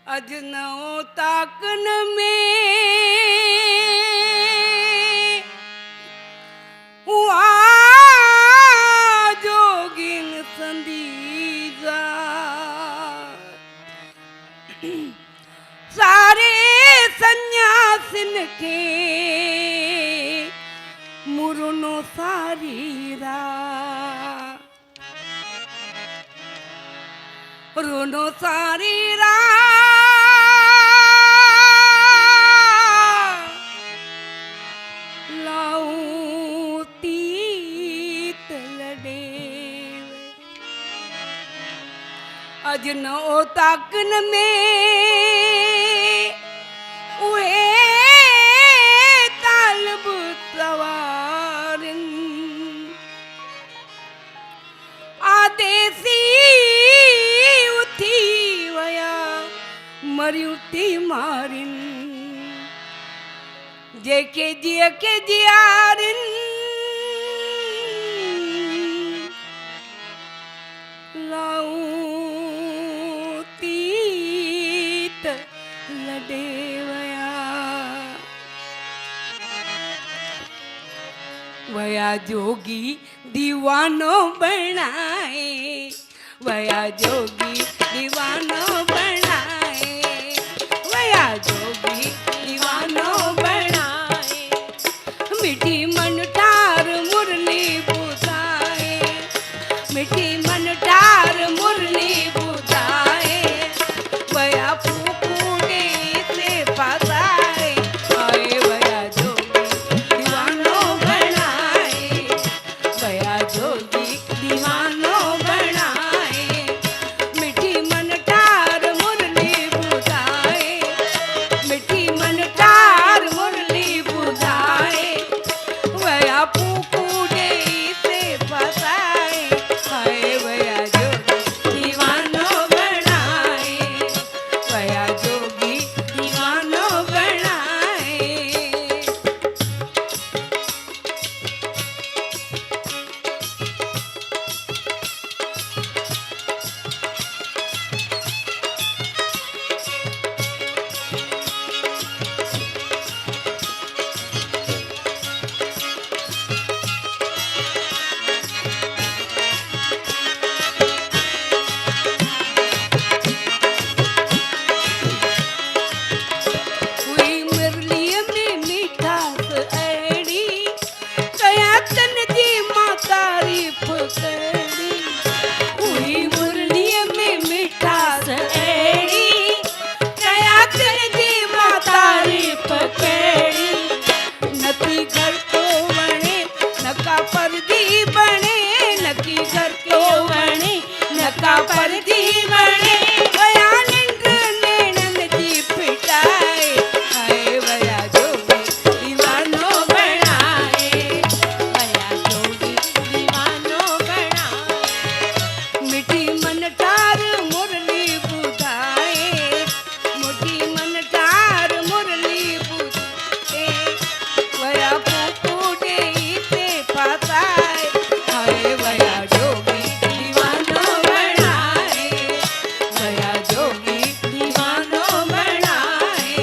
अजनओ ताकन में हुआ जोगिन संदीजा सारे सन्यासिन के मुरुनो सारीरा रुनो सारीरा लाऊं तीत लडेव अजनो ताकन में उहे तालब सवारिन आदेसी उठी वया मरियुती मारिन जेके जिया के जियारिन लाऊं तीत लडेवया वया जोगी दीवानो बनाए वया जोगी दीवानो बनाए वया जोगी दीवानो बनाए मिठी मन ठार मुरली बुधाए मिठी मन ठार मुरली बुधाए वया फूफूडे से फसाए आए वया जोगी दीवानो बनाए वया जोगी दीवानो बनाए मिठी मन ठार मुरली बुधाए मिठी मन ठार मुरली बुधाए वया फूफूडे से फसाए हाय वया जोगी दीवानो बनाए वया जोगी दीवानो बनाए हुई मुरली में मिठास ऐड़ी कया तन जी मां तारीफ करी हुई मुरली में मिठास ऐड़ी कया तन जी मां तारीफ करी नकी घर तो बने नका परदी बने नकी घर तो बने नका परदी बने वया निंद नैनन जी पिटाए हाय वया जोगी दीवानो बनाए वया जोगी दीवानो बनाए मिठी मन ठार मुरली बुधाए मुठी मन ठार मुरली बुधाए वया फूफूडे से फसाए हाय वया जोगी दीवानो बनाए वया जोगी दीवानो बनाए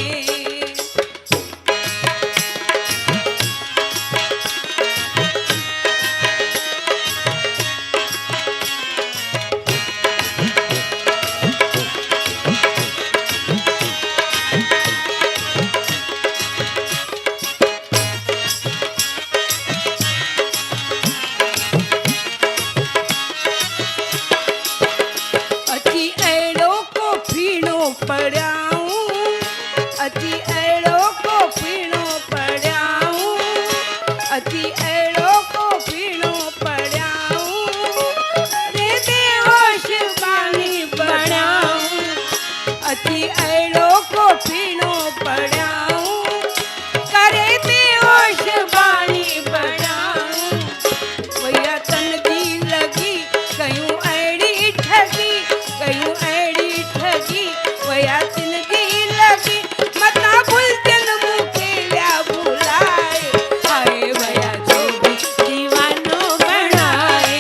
अची अहिड़ो को फीणो पढ़ियाऊं अची अहिड़ो को फीणो पढ़ियाऊं अची अहिड़ो को फीणो पढ़ियाऊं रे देवोश बानी पढ़ियाऊं अची अहिड़ो को फीणो पढ़ियाऊं करे देवोश बानी पढ़ियाऊं वया तन जी लगी कयूं अहिड़ी ठगी कयूं अहिड़ी ठगी वया तिन जी लगी मता भुलजन मूंखे विया भुलाए हाय वया जोगी दीवानो बनाए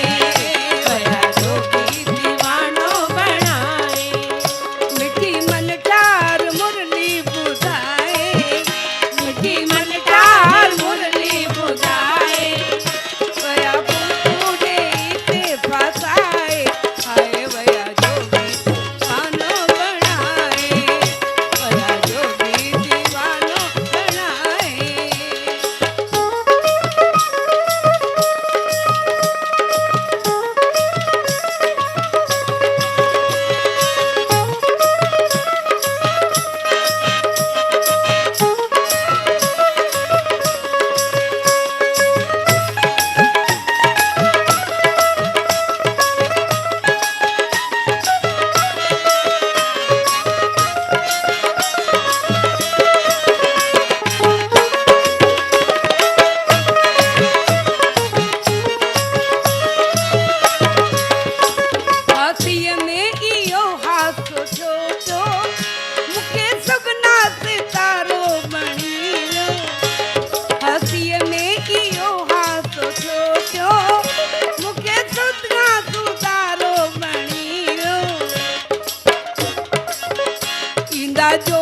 वया जोगी दीवानो बनाए मिठी मन ठार जाजो